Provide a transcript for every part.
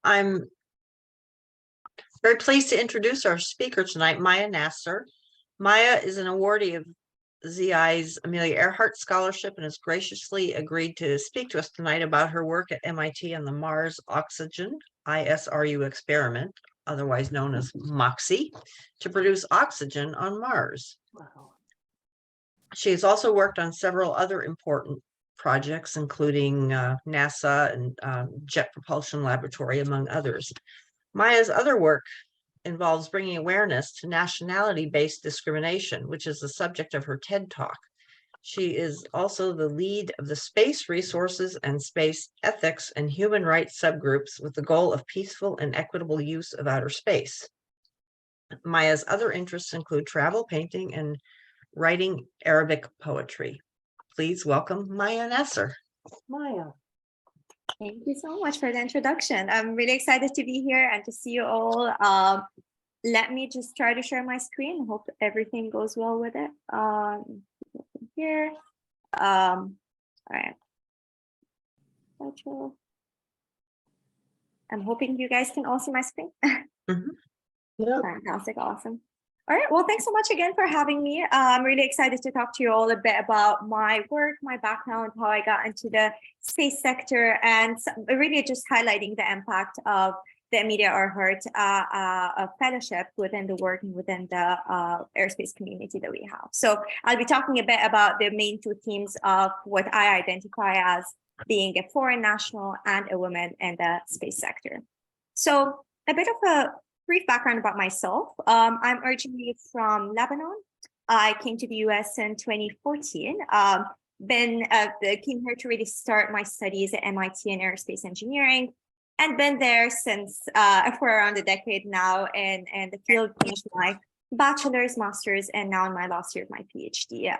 I'm very pleased to introduce our speaker tonight, Maya Nasr. Maya is an awardee of ZI's Amelia Earhart Scholarship and has graciously agreed to speak to us tonight about her work at MIT on the Mars Oxygen ISRU Experiment, otherwise known as MOXIE, to produce oxygen on Mars. Wow. She has also worked on several other important projects, including NASA and Jet Propulsion Laboratory, among others. Maya's other work involves bringing awareness to nationality-based discrimination, which is the subject of her TED Talk. She is also the lead of the Space Resources and Space Ethics and Human Rights subgroups with the goal of peaceful and equitable use of outer space. Maya's other interests include travel, painting, and writing Arabic poetry. Please welcome Maya Nasr. Maya. Thank you so much for the introduction. I'm really excited to be here and to see you all. Let me just try to share my screen. Hope everything goes well with it. Here. All right. I'm hoping you guys can all see my screen. Yep. Fantastic, awesome. All right, well, thanks so much again for having me. I'm really excited to talk to you all a bit about my work, my background, how I got into the space sector, and really just highlighting the impact of the Amelia Earhart Fellowship within the work and within the aerospace community that we have. So I'll be talking a bit about the main two themes of what I identify as being a foreign national and a woman in the space sector. So a bit of a brief background about myself. I'm originally from Lebanon. I came to the US in 2014. Came here to really start my studies at MIT in aerospace engineering, and been there since for around a decade now, and the field finished my bachelor's, master's, and now in my last year of my PhD.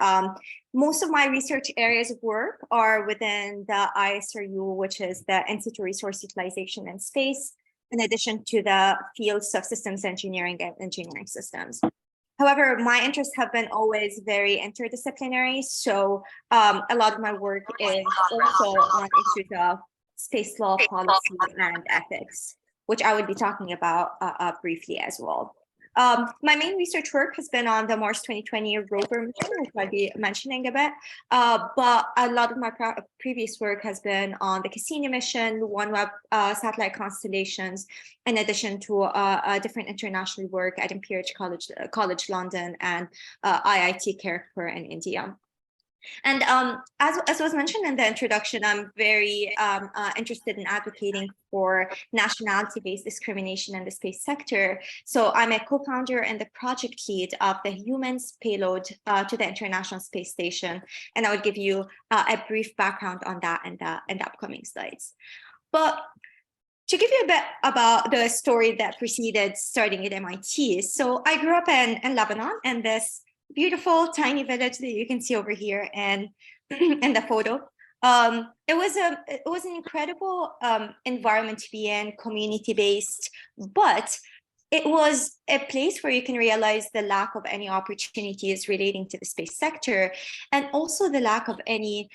Most of my research areas of work are within the ISRU, which is the In-Situ Resource Utilization in Space, in addition to the fields of systems engineering and engineering systems. However, my interests have been always very interdisciplinary. So a lot of my work is also on issues of space law, policy, and ethics, which I would be talking about briefly as well. My main research work has been on the Mars 2020 rover mission, which I'll be mentioning a bit, but a lot of my previous work has been on the Cassini mission, OneWeb satellite constellations, in addition to different international work at Imperial College London and IIT Kharagpur in India. And as was mentioned in the introduction, I'm very interested in advocating for nationality-based discrimination in the space sector. So I'm a co-founder and the project lead of the humans payload to the International Space Station. And I will give you a brief background on that in the upcoming slides. But to give you a bit about the story that preceded starting at MIT. So I grew up in Lebanon, and this beautiful tiny village that you can see over here and in the photo. It was an incredible environment to be in, community-based, but it was a place where you can realize the lack of any opportunities relating to the space sector, and also the lack of any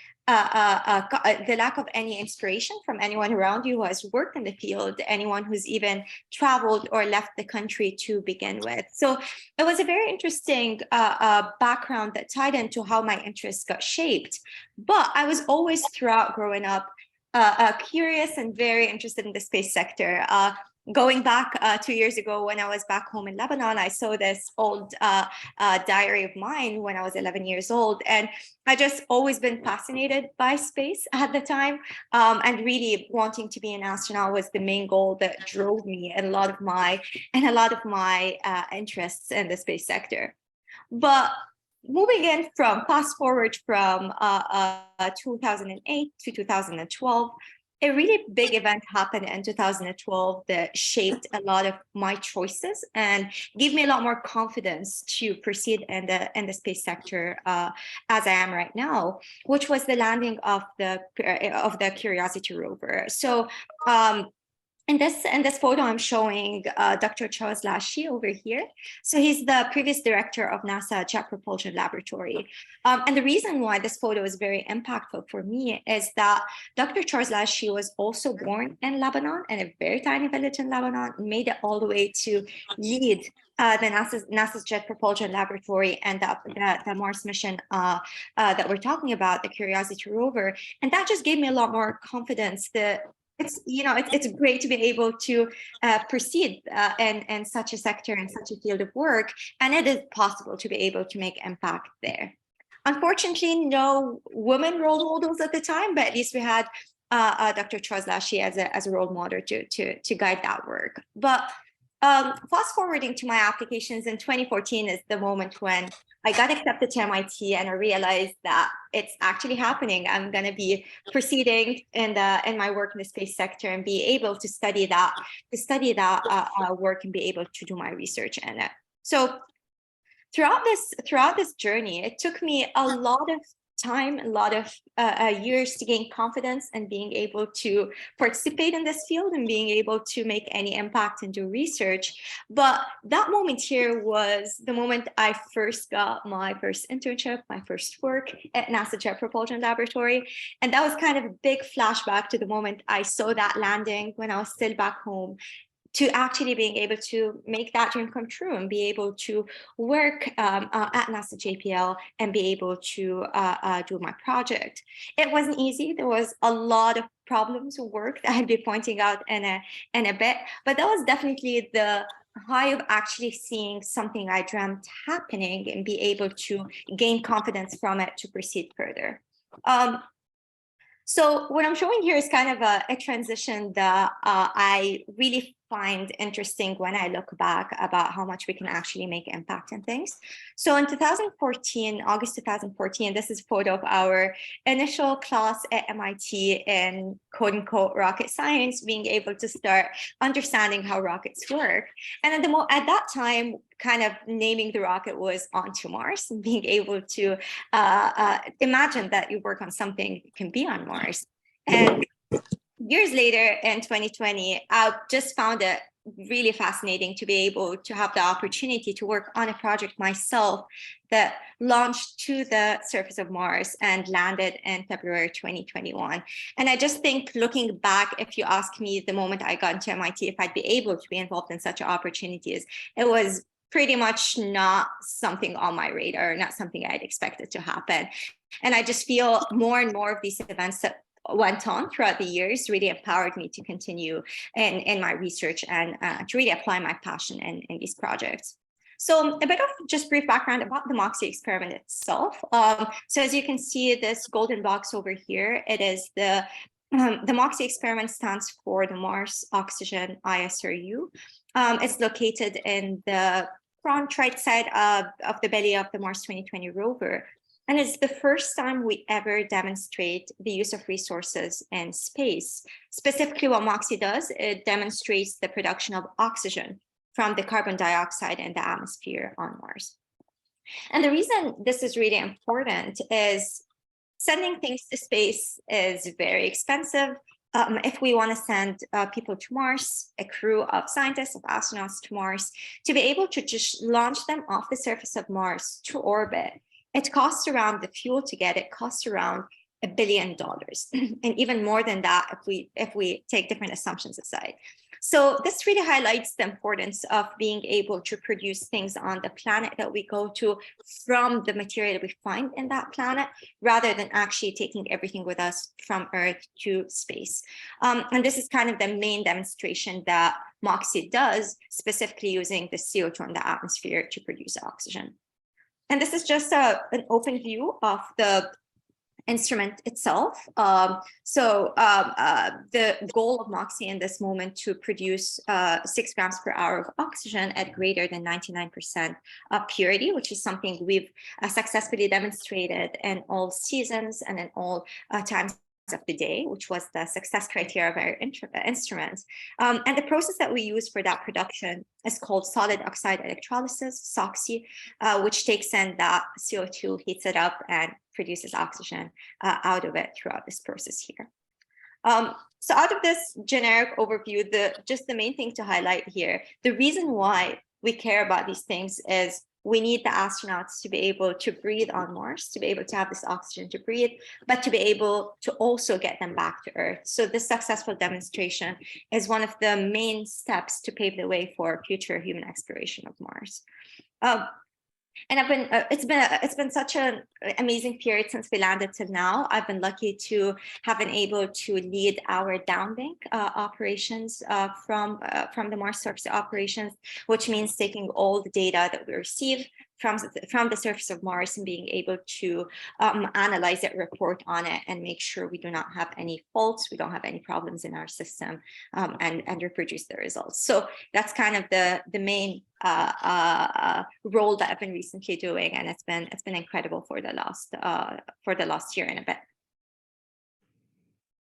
inspiration from anyone around you who has worked in the field, anyone who's even traveled or left the country to begin with. So it was a very interesting background that tied into how my interests got shaped. But I was always, throughout growing up, curious and very interested in the space sector. Going back 2 years ago, when I was back home in Lebanon, I saw this old diary of mine when I was 11 years old. And I just always been fascinated by space at the time. And really wanting to be an astronaut was the main goal that drove me and a lot of my interests in the space sector. But moving in from fast forward from 2008 to 2012, a really big event happened in 2012 that shaped a lot of my choices and gave me a lot more confidence to proceed in the space sector as I am right now, which was the landing of the Curiosity rover. So In this photo, I'm showing Dr. Charles Lashy over here. So he's the previous director of NASA Jet Propulsion Laboratory. And the reason why this photo is very impactful for me is that Dr. Charles Lashy was also born in Lebanon, in a very tiny village in Lebanon, made it all the way to lead the NASA's Jet Propulsion Laboratory and the Mars mission that we're talking about, the Curiosity rover. And that just gave me a lot more confidence that it's great to be able to proceed in such a sector, in such a field of work, and it is possible to be able to make impact there. Unfortunately, no women role models at the time, but at least we had Dr. Charles Lashy as a role model to guide that work. But fast forwarding to my applications in 2014 is the moment when I got accepted to MIT and I realized that it's actually happening. I'm going to be proceeding in my work in the space sector and be able to study that work and be able to do my research in it. So throughout this journey, it took me a lot of time, a lot of years to gain confidence and being able to participate in this field and being able to make any impact and do research. But that moment here was the moment I first got my first internship, my first work at NASA Jet Propulsion Laboratory. And that was kind of a big flashback to the moment I saw that landing when I was still back home, to actually being able to make that dream come true and be able to work at NASA JPL and be able to do my project. It wasn't easy. There was a lot of problems of work that I'd be pointing out in a bit, but that was definitely the high of actually seeing something I dreamt happening and be able to gain confidence from it to proceed further. So what I'm showing here is kind of a transition that I really find interesting when I look back about how much we can actually make impact in things. So in 2014, August 2014, this is a photo of our initial class at MIT in quote unquote rocket science, being able to start understanding how rockets work. And at that time, kind of naming the rocket was onto Mars, and being able to imagine that you work on something that can be on Mars. And years later in 2020, I just found it really fascinating to be able to have the opportunity to work on a project myself that launched to the surface of Mars and landed in February 2021. And I just think, looking back, if you ask me the moment I got into MIT, if I'd be able to be involved in such opportunities, it was pretty much not something on my radar, not something I'd expected to happen. And I just feel more and more of these events that went on throughout the years really empowered me to continue in my research and to really apply my passion in these projects. So a bit of just brief background about the MOXIE experiment itself. So as you can see, this golden box over here, it is the MOXIE experiment stands for the Mars Oxygen ISRU. It's located in the front right side of the belly of the Mars 2020 rover. And it's the first time we ever demonstrate the use of resources in space. Specifically, what MOXIE does, it demonstrates the production of oxygen from the carbon dioxide in the atmosphere on Mars. And the reason this is really important is sending things to space is very expensive. If we want to send people to Mars, a crew of scientists, of astronauts to Mars, to be able to just launch them off the surface of Mars to orbit, it costs around, the fuel to get it costs around $1 billion, and even more than that if we take different assumptions aside. So this really highlights the importance of being able to produce things on the planet that we go to from the material we find in that planet, rather than actually taking everything with us from Earth to space. And this is kind of the main demonstration that MOXIE does, specifically using the CO2 in the atmosphere to produce oxygen. And this is just an open view of the instrument itself. The goal of MOXIE in this moment to produce 6 grams per hour of oxygen at greater than 99% purity, which is something we've successfully demonstrated in all seasons and in all times of the day, which was the success criteria of our instruments. And the process that we use for that production is called solid oxide electrolysis, SOXY, which takes in that CO2, heats it up, and produces oxygen out of it throughout this process here. So out of this generic overview, just the main thing to highlight here, the reason why we care about these things is we need the astronauts to be able to breathe on Mars, to be able to have this oxygen to breathe, but to be able to also get them back to Earth. So this successful demonstration is one of the main steps to pave the way for future human exploration of Mars. And it's been such an amazing period since we landed till now. I've been lucky to have been able to lead our downlink operations from the Mars surface operations, which means taking all the data that we receive from the surface of Mars and being able to analyze it, report on it, and make sure we do not have any faults, we don't have any problems in our system, and reproduce the results. So that's kind of the main role that I've been recently doing, and it's been incredible for the last year and a bit.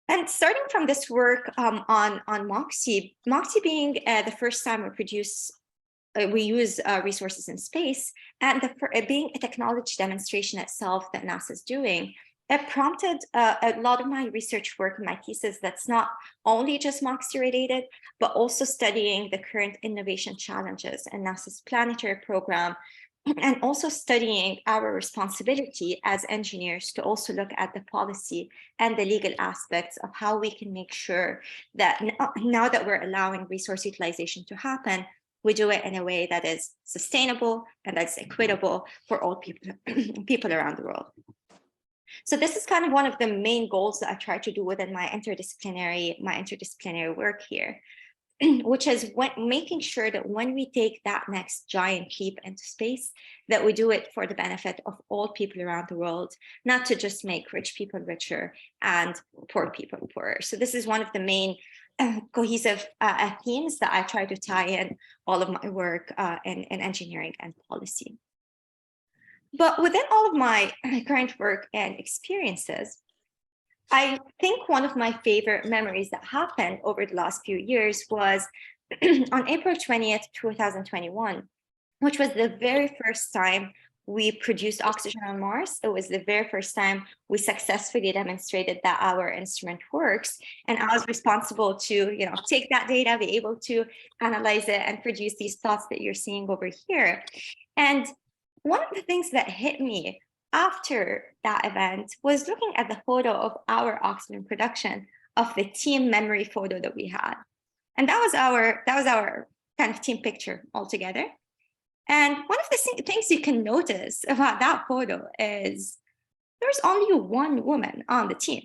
And starting from this work on MOXIE being the first time we use resources in space, and being a technology demonstration itself that NASA is doing, it prompted a lot of my research work in my thesis that's not only just MOXIE related, but also studying the current innovation challenges in NASA's planetary program, and also studying our responsibility as engineers to also look at the policy and the legal aspects of how we can make sure that now that we're allowing resource utilization to happen, we do it in a way that is sustainable and that's equitable for all people around the world. So this is kind of one of the main goals that I try to do within my interdisciplinary work here, which is making sure that when we take that next giant leap into space, that we do it for the benefit of all people around the world, not to just make rich people richer and poor people poorer. So this is one of the main cohesive themes that I try to tie in all of my work in engineering and policy. But within all of my current work and experiences, I think one of my favorite memories that happened over the last few years was on April 20th, 2021, which was the very first time we produced oxygen on Mars. It was the very first time we successfully demonstrated that our instrument works. And I was responsible to, take that data, be able to analyze it and produce these plots that you're seeing over here. And one of the things that hit me after that event was looking at the photo of our oxygen production, of the team memory photo that we had. And that was our kind of team picture altogether. And one of the things you can notice about that photo is there's only one woman on the team.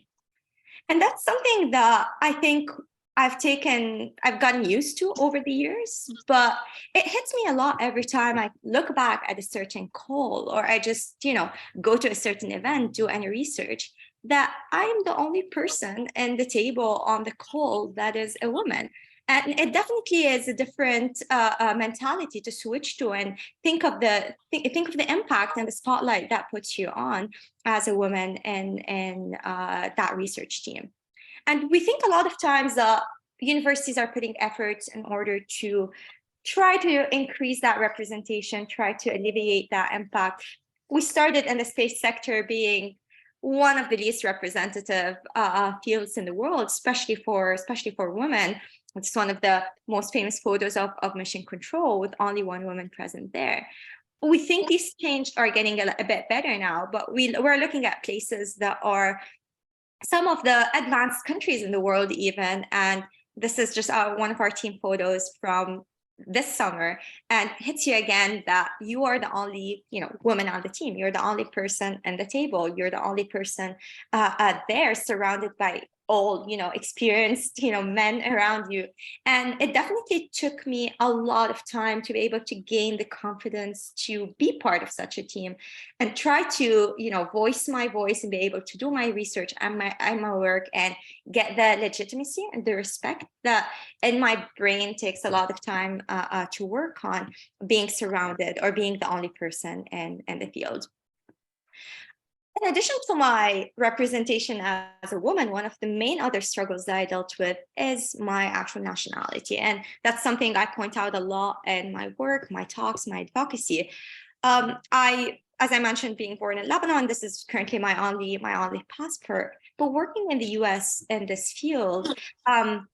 And that's something that I think I've gotten used to over the years, but it hits me a lot every time I look back at a certain call, or I just, go to a certain event, do any research, that I am the only person in the table on the call that is a woman. And it definitely is a different mentality to switch to, and think of the impact and the spotlight that puts you on as a woman in that research team. And we think a lot of times that universities are putting efforts in order to try to increase that representation, try to alleviate that impact. We started in the space sector being one of the least representative fields in the world, especially for women. It's one of the most famous photos of mission control with only one woman present there. We think these changes are getting a bit better now, but we're looking at places that are some of the advanced countries in the world even. And this is just one of our team photos from this summer, and hits you again that you are the only woman on the team. You're the only person at the table. You're the only person there, surrounded by all experienced men around you. And it definitely took me a lot of time to be able to gain the confidence to be part of such a team, and try to voice my voice and be able to do my research and my work, and get the legitimacy and the respect that in my brain takes a lot of time to work on, being surrounded or being the only person in the field. In addition to my representation as a woman, one of the main other struggles that I dealt with is my actual nationality. And that's something I point out a lot in my work, my talks, my advocacy. As I mentioned, being born in Lebanon, this is currently my only passport. But working in the US in this field,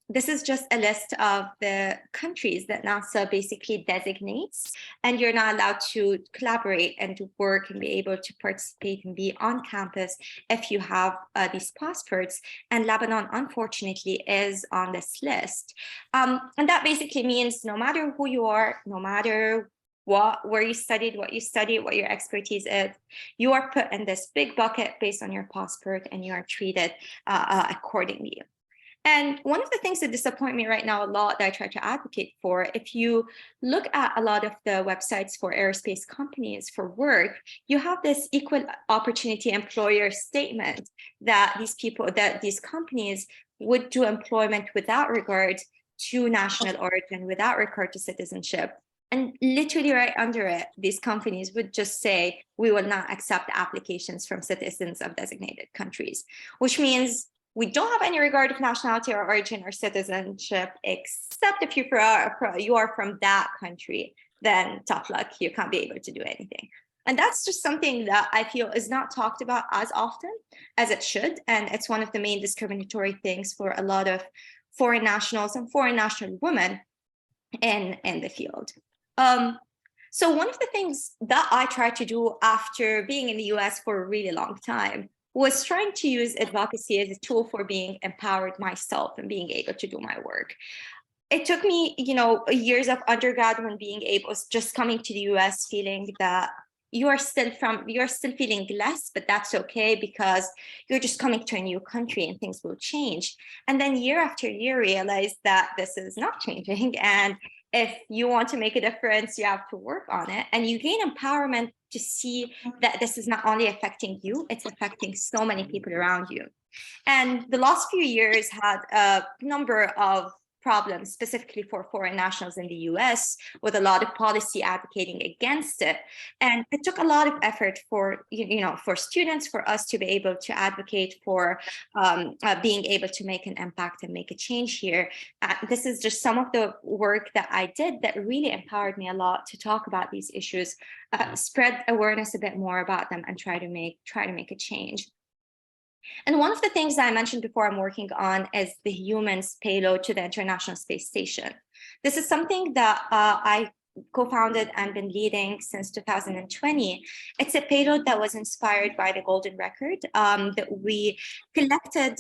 this is just a list of the countries that NASA basically designates, and you're not allowed to collaborate and to work and be able to participate and be on campus if you have these passports. And Lebanon, unfortunately, is on this list. And that basically means no matter who you are, no matter where you studied, what your expertise is, you are put in this big bucket based on your passport, and you are treated accordingly. And one of the things that disappoint me right now a lot that I try to advocate for, if you look at a lot of the websites for aerospace companies for work, you have this equal opportunity employer statement that these companies would do employment without regard to national origin, without regard to citizenship. And literally right under it, these companies would just say, we will not accept applications from citizens of designated countries, which means we don't have any regard of nationality or origin or citizenship, except if you are from that country, then tough luck, you can't be able to do anything. And that's just something that I feel is not talked about as often as it should. And it's one of the main discriminatory things for a lot of foreign nationals and foreign national women in the field. So one of the things that I tried to do after being in the US for a really long time was trying to use advocacy as a tool for being empowered myself and being able to do my work. It took me, years of undergrad when just coming to the US feeling that you're still feeling less, but that's okay because you're just coming to a new country and things will change. And then year after year, realize that this is not changing. And if you want to make a difference, you have to work on it. And you gain empowerment to see that this is not only affecting you, it's affecting so many people around you. And the last few years had a number of problems, specifically for foreign nationals in the US, with a lot of policy advocating against it. And it took a lot of effort for, for students, for us to be able to advocate for being able to make an impact and make a change here. This is just some of the work that I did that really empowered me a lot to talk about these issues, spread awareness a bit more about them, and try to make a change. And one of the things that I mentioned before I'm working on is the humans payload to the International Space Station. This is something that I co-founded and been leading since 2020. It's a payload that was inspired by the Golden Record, that we collected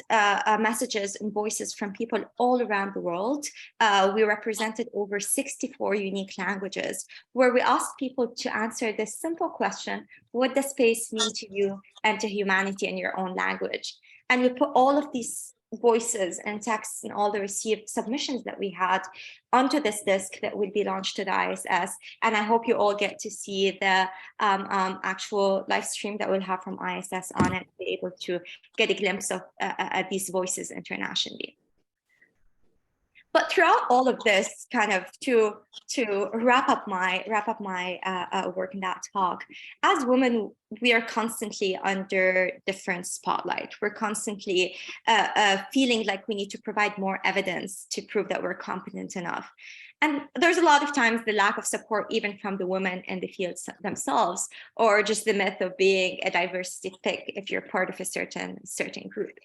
messages and voices from people all around the world. We represented over 64 unique languages, where we asked people to answer this simple question: what does space mean to you and to humanity in your own language? And we put all of these voices and texts and all the received submissions that we had onto this disk that will be launched to the ISS. And I hope you all get to see the actual live stream that we'll have from ISS on it, be able to get a glimpse of these voices internationally. But throughout all of this, kind of to wrap up my work in that talk, as women, we are constantly under different spotlight. We're constantly feeling like we need to provide more evidence to prove that we're competent enough. And there's a lot of times the lack of support, even from the women in the fields themselves, or just the myth of being a diversity pick if you're part of a certain group.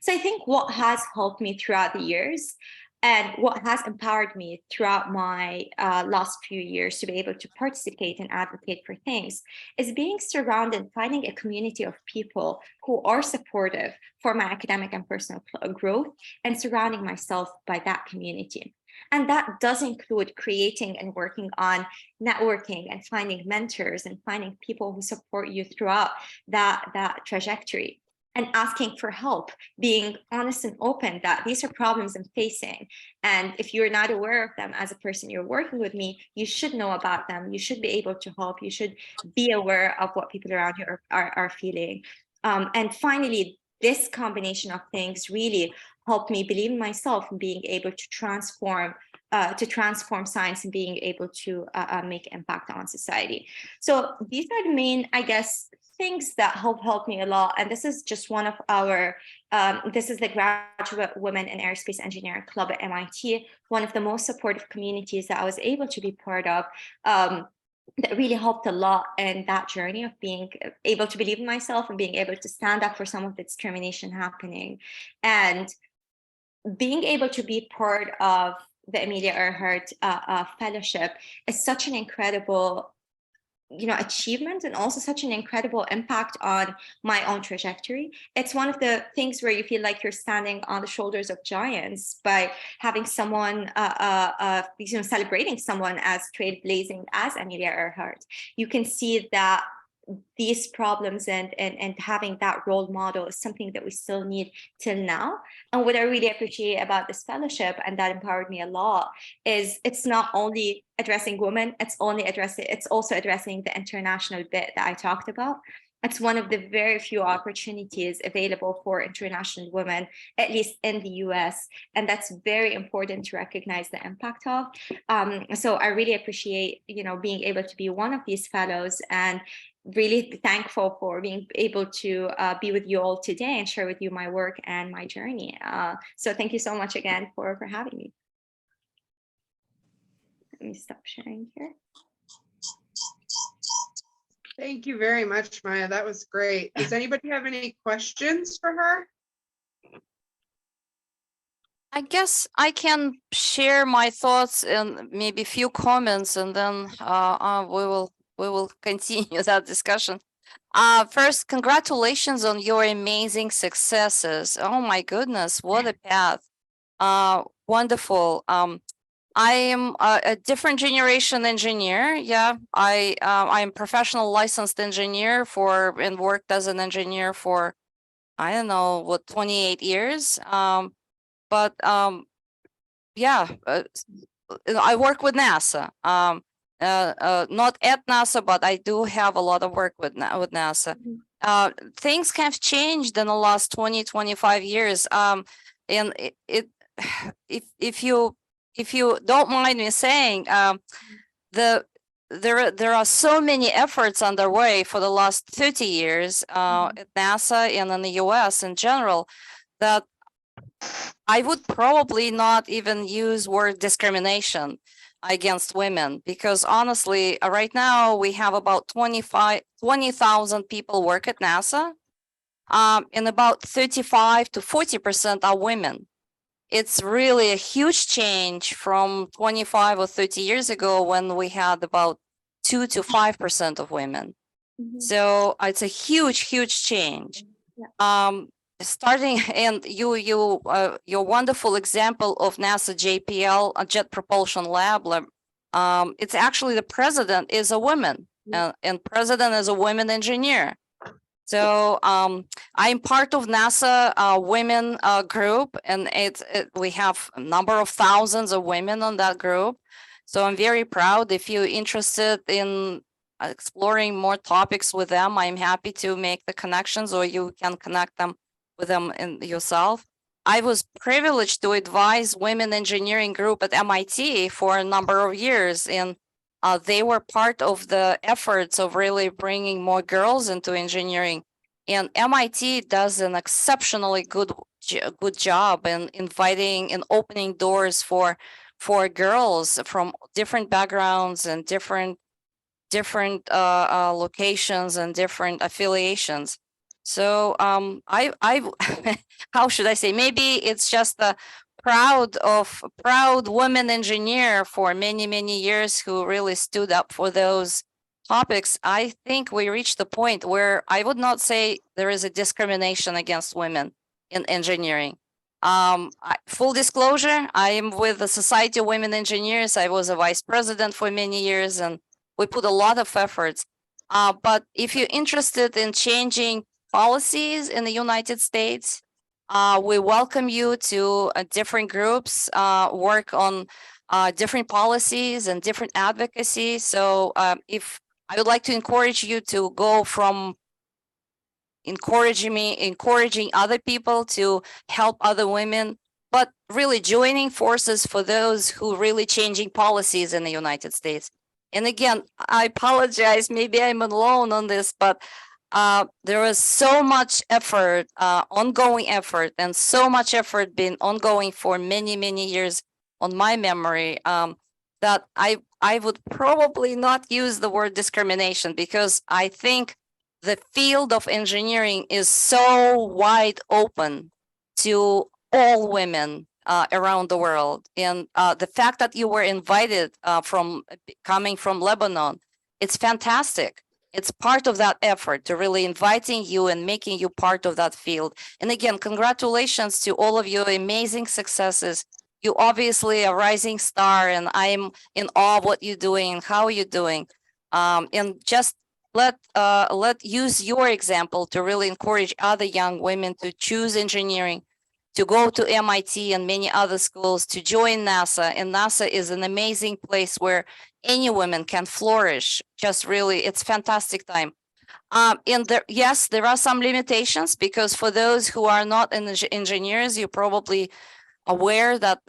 So I think what has helped me throughout the years, and what has empowered me throughout my last few years to be able to participate and advocate for things, is being surrounded, finding a community of people who are supportive for my academic and personal growth, and surrounding myself by that community. And that does include creating and working on networking and finding mentors and finding people who support you throughout that trajectory. And asking for help, being honest and open that these are problems I'm facing. And if you're not aware of them as a person you're working with me, you should know about them. You should be able to help. You should be aware of what people around you are feeling. And finally, this combination of things really helped me believe in myself and being able to transform science and being able to make impact on society. So these are the main, I guess, things that helped me a lot. And this is just one of our, this is the Graduate Women in Aerospace Engineering Club at MIT, one of the most supportive communities that I was able to be part of. that really helped a lot in that journey of being able to believe in myself and being able to stand up for some of the discrimination happening. And being able to be part of the Amelia Earhart Fellowship is such an incredible achievement, and also such an incredible impact on my own trajectory. It's one of the things where you feel like you're standing on the shoulders of giants by having someone, celebrating someone as trailblazing as Amelia Earhart. You can see that these problems and having that role model is something that we still need till now. And what I really appreciate about this fellowship, and that empowered me a lot, is it's not only addressing women, it's also addressing the international bit that I talked about. It's one of the very few opportunities available for international women, at least in the US. And that's very important to recognize the impact of. So I really appreciate, being able to be one of these fellows, and really thankful for being able to be with you all today and share with you my work and my journey. So thank you so much again for having me. Let me stop sharing here. Thank you very much, Maya. That was great. Does anybody have any questions for her? I guess I can share my thoughts and maybe a few comments, and then we will continue that discussion. First, congratulations on your amazing successes. Oh my goodness, what a path. Wonderful. I am a different generation engineer. Yeah, I'm professional licensed engineer and worked as an engineer for, I don't know, what, 28 years. But yeah, I work with NASA. Not at NASA, but I do have a lot of work with NASA. Things have changed in the last 20-25 years. And if you don't mind me saying, there are so many efforts underway for the last 30 years at NASA and in the US in general, that I would probably not even use word discrimination against women, because honestly, right now we have about 20,000 people work at NASA, and about 35 to 40% are women. It's really a huge change from 25 or 30 years ago, when we had about 2 to 5% of women. So it's a huge change. Starting, and your wonderful example of NASA JPL, a Jet Propulsion Lab, it's actually the president is a woman, and president is a women engineer. So I'm part of NASA women group, and we have a number of thousands of women on that group. So I'm very proud. If you're interested in exploring more topics with them, I'm happy to make the connections, or you can connect them with them yourself. I was privileged to advise women engineering group at MIT for a number of years, and they were part of the efforts of really bringing more girls into engineering. And MIT does an exceptionally good job in inviting and opening doors for girls from different backgrounds and different locations and different affiliations. So I how should I say? Maybe it's just a proud woman engineer for many years who really stood up for those topics. I think we reached the point where I would not say there is a discrimination against women in engineering. Full disclosure, I am with the Society of Women Engineers. I was a vice president for many years, and we put a lot of efforts. But if you're interested in changing policies in the United States, we welcome you to different groups, work on different policies and different advocacy. So if I would like to encourage you to go from encouraging other people to help other women, but really joining forces for those who really changing policies in the United States. And again, I apologize, maybe I'm alone on this, but there was so much effort, ongoing effort, and so much effort been ongoing for many years on my memory, that I would probably not use the word discrimination, because I think the field of engineering is so wide open to all women around the world. And the fact that you were invited coming from Lebanon, it's fantastic. It's part of that effort to really inviting you and making you part of that field. And again, congratulations to all of your amazing successes. You obviously a rising star, and I'm in awe of what you're doing and how you're doing. And just let use your example to really encourage other young women to choose engineering, to go to MIT and many other schools, to join NASA. And NASA is an amazing place where any woman can flourish. Just really, it's fantastic time. And yes, there are some limitations, because for those who are not engineers, you're probably aware that,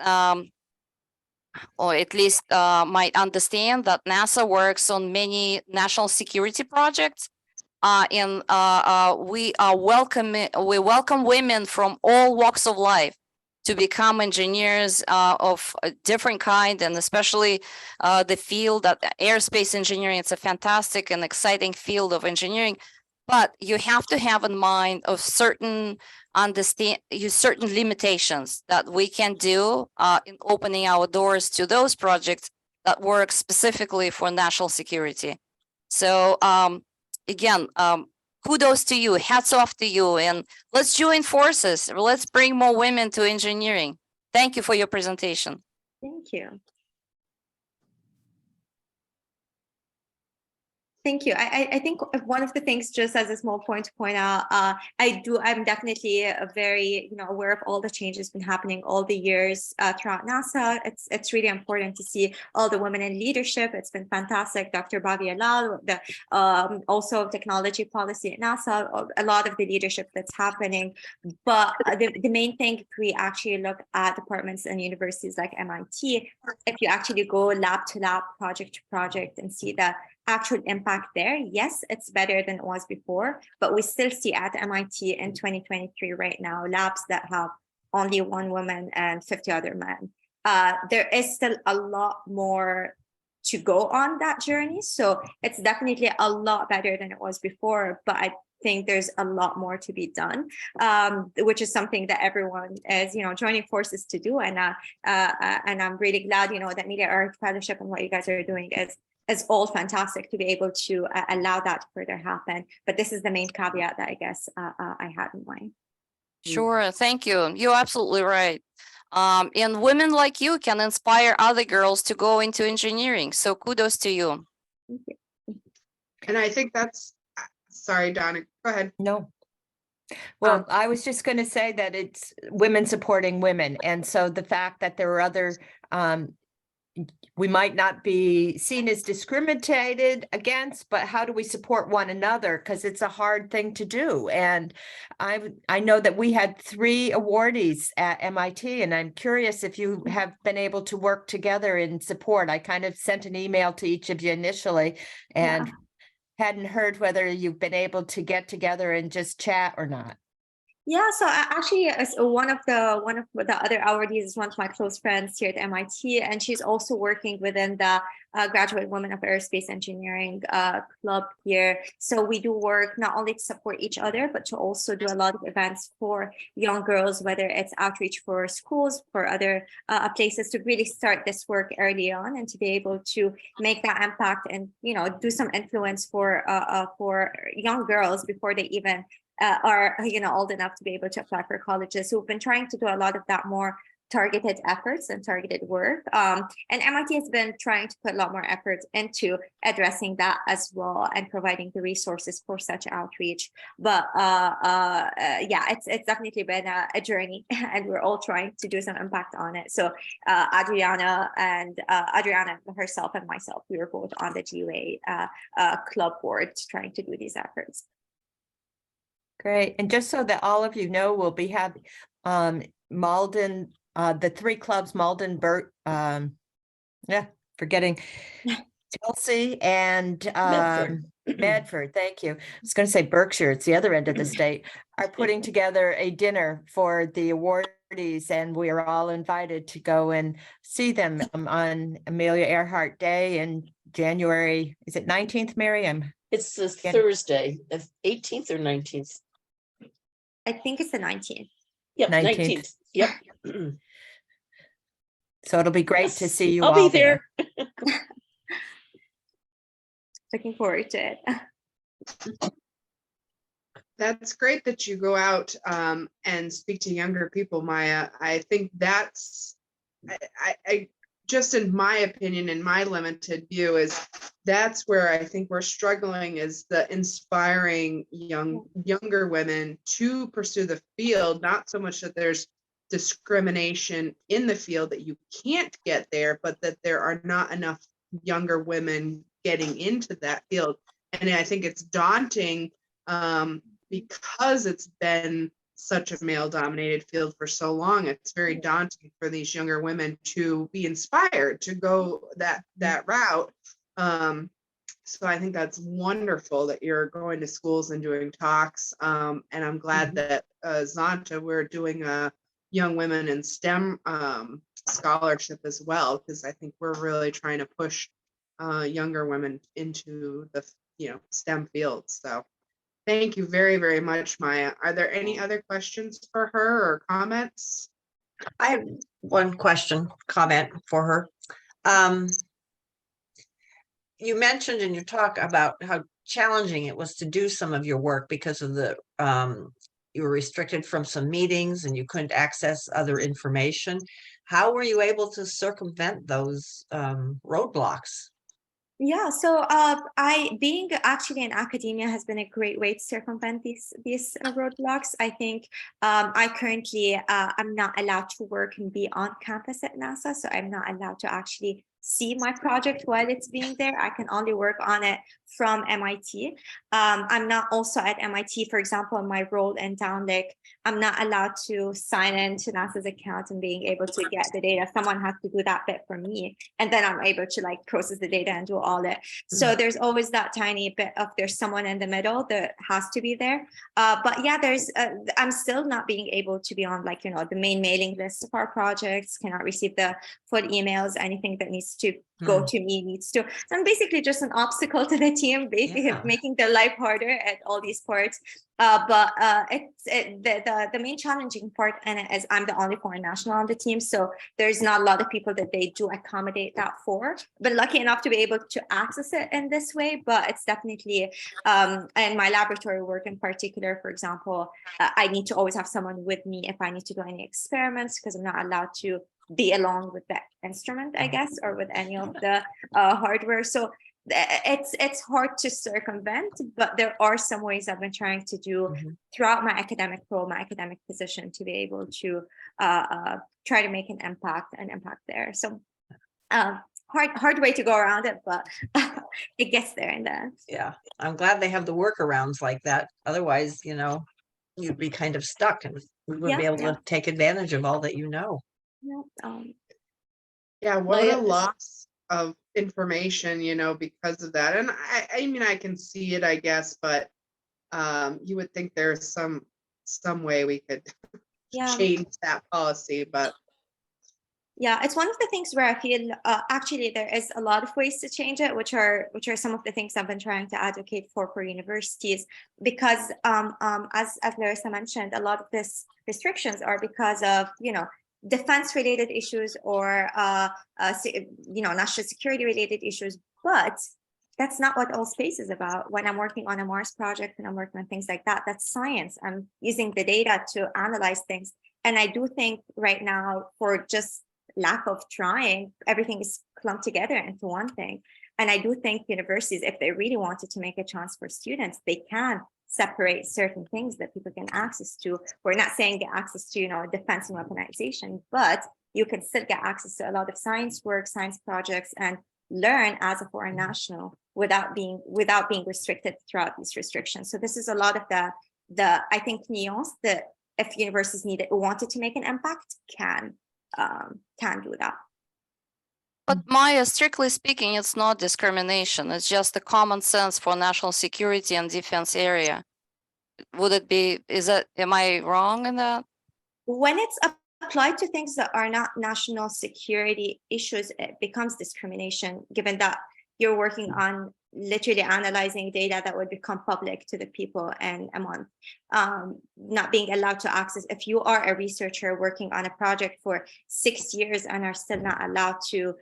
or at least might understand that NASA works on many national security projects. And we welcome women from all walks of life to become engineers of a different kind, and especially the field that aerospace engineering. It's a fantastic and exciting field of engineering, but you have to have in mind of certain limitations that we can do in opening our doors to those projects that work specifically for national security. So again, kudos to you, hats off to you, and let's join forces. Let's bring more women to engineering. Thank you for your presentation. Thank you. Thank you. I think one of the things, just as a small point to point out, I'm definitely very, aware of all the changes been happening all the years throughout NASA. It's really important to see all the women in leadership. It's been fantastic. Dr. Bhavya Lal, also technology policy at NASA, a lot of the leadership that's happening. But the main thing, if we actually look at departments and universities like MIT, if you actually go lab to lab, project to project, and see that actual impact there, yes, it's better than it was before, but we still see at MIT in 2023 right now labs that have only one woman and 50 other men. There is still a lot more to go on that journey, so it's definitely a lot better than it was before, but I think there's a lot more to be done, which is something that everyone is, joining forces to do, and I'm really glad, the Amelia Earhart Fellowship and what you guys are doing is all fantastic to be able to allow that to further happen. But this is the main caveat that I guess I had in mind. Sure, thank you. You're absolutely right. And women like you can inspire other girls to go into engineering. So kudos to you. Thank you. And I think that's, sorry, Donna, go ahead. No. Well, I was just going to say that it's women supporting women. And so the fact that there are other, we might not be seen as discriminated against, but how do we support one another? Because it's a hard thing to do. And I know that we had 3 awardees at MIT, and I'm curious if you have been able to work together in support. I kind of sent an email to each of you initially and hadn't heard whether you've been able to get together and just chat or not. Yeah, so actually, one of the other awardees is one of my close friends here at MIT, and she's also working within the Graduate Women of Aerospace Engineering club here. So we do work not only to support each other, but to also do a lot of events for young girls, whether it's outreach for schools, for other places, to really start this work early on and to be able to make that impact and do some influence for young girls before they even are old enough to be able to apply for colleges. So we've been trying to do a lot of that more targeted efforts and targeted work. And MIT has been trying to put a lot more efforts into addressing that as well and providing the resources for such outreach. But yeah, it's definitely been a journey, and we're all trying to do some impact on it. So Adriana herself and myself, we were both on the GUA club board trying to do these efforts. Great. And just so that all of you know, we'll be having Malden, the 3 clubs, Malden, forgetting Chelsea and Medford. Thank you. I was going to say Berkshire, it's the other end of the state, are putting together a dinner for the awardees parties, and we are all invited to go and see them on Amelia Earhart Day in January. Is it 19th, Mary? It's the Again. Thursday, the 18th or 19th. I think it's the 19th. Yep, 19th. 19th. Yep. So it'll be great to Yes, see you I'll all be there. Looking forward to it. That's great that you go out and speak to younger people, Maya. I think that's, I just in my opinion, in my limited view, is that's where I think we're struggling, is the inspiring younger women to pursue the field. Not so much that there's discrimination in the field that you can't get there, but that there are not enough younger women getting into that field. And I think it's daunting because it's been such a male dominated field for so long. It's very daunting for these younger women to be inspired to go that route. So I think that's wonderful that you're going to schools and doing talks. And I'm glad that Zonta, we're doing a young women in STEM scholarship as well, because I think we're really trying to push younger women into the STEM fields. So thank you very, very much, Maya. Are there any other questions for her or comments? I have one comment for her. You mentioned in your talk about how challenging it was to do some of your work because of the you were restricted from some meetings and you couldn't access other information. How were you able to circumvent those roadblocks? Yeah, so being actually in academia has been a great way to circumvent these roadblocks. I think I currently I'm not allowed to work and be on campus at NASA, so I'm not allowed to actually see my project while it's being there. I can only work on it from MIT. I'm not also at MIT, for example, in my role in Downlink, I'm not allowed to sign into NASA's account and being able to get the data. Someone has to do that bit for me. And then I'm able to like process the data and do all that. So there's always that tiny bit of there's someone in the middle that has to be there. But yeah, I'm still not being able to be on like, the main mailing list of our projects, cannot receive the full emails, anything that needs to go to me needs to. So I'm basically just an obstacle to the team, basically making their life harder at all these parts. But the main challenging part in it is I'm the only foreign national on the team, so there's not a lot of people that they do accommodate that for. But lucky enough to be able to access it in this way. But it's definitely in my laboratory work in particular, for example, I need to always have someone with me if I need to do any experiments, because I'm not allowed to be along with the instrument, I guess, or with any of the hardware. So it's hard to circumvent, but there are some ways I've been trying to do throughout my academic role, my academic position, to be able to try to make an impact there. So hard way to go around it, but it gets there in the end. Yeah, I'm glad they have the workarounds like that. Otherwise, you'd be kind of stuck and we wouldn't be able to take advantage of all that Yeah, what a loss of information, because of that. And I mean, I can see it, I guess, but you would think there's some way we could change that policy, but yeah, it's one of the things where I feel actually there is a lot of ways to change it, which are some of the things I've been trying to advocate for universities, because as Larissa mentioned, a lot of these restrictions are because of defense related issues or national security related issues, but that's not what all space is about. When I'm working on a Mars project and I'm working on things like that, that's science. I'm using the data to analyze things. And I do think right now, for just lack of trying, everything is clumped together into one thing. And I do think universities, if they really wanted to make a chance for students, they can separate certain things that people can access to. We're not saying get access to, defense and weaponization, but you can still get access to a lot of science work, science projects, and learn as a foreign national without being restricted throughout these restrictions. So this is a lot of the I think nuance that if universities wanted to make an impact, can do that. But Maya, strictly speaking, it's not discrimination. It's just the common sense for national security and defense area. Would it be, am I wrong in that? When it's applied to things that are not national security issues, it becomes discrimination, given that you're working on literally analyzing data that would become public to the people in a month. Not being allowed to access, if you are a researcher working on a project for 6 years and are still not allowed to,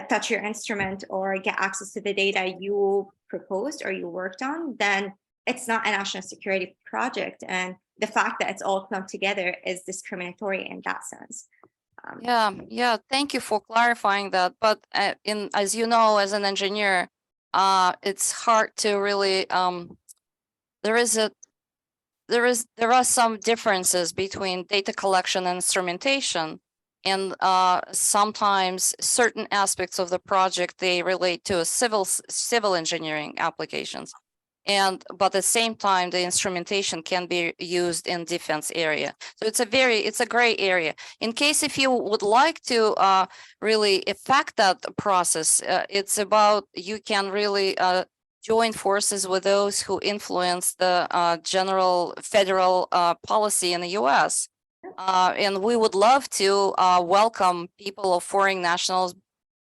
touch your instrument or get access to the data you proposed or you worked on, then it's not a national security project. And the fact that it's all clumped together is discriminatory in that sense. Yeah. Thank you for clarifying that. But as you know, as an engineer, it's hard to really. There are some differences between data collection and instrumentation, and sometimes certain aspects of the project they relate to civil engineering applications. But at the same time, the instrumentation can be used in defense area. So it's a gray area. In case if you would like to really affect that process, it's about you can really join forces with those who influence the general federal policy in the US. And we would love to welcome people of foreign nationals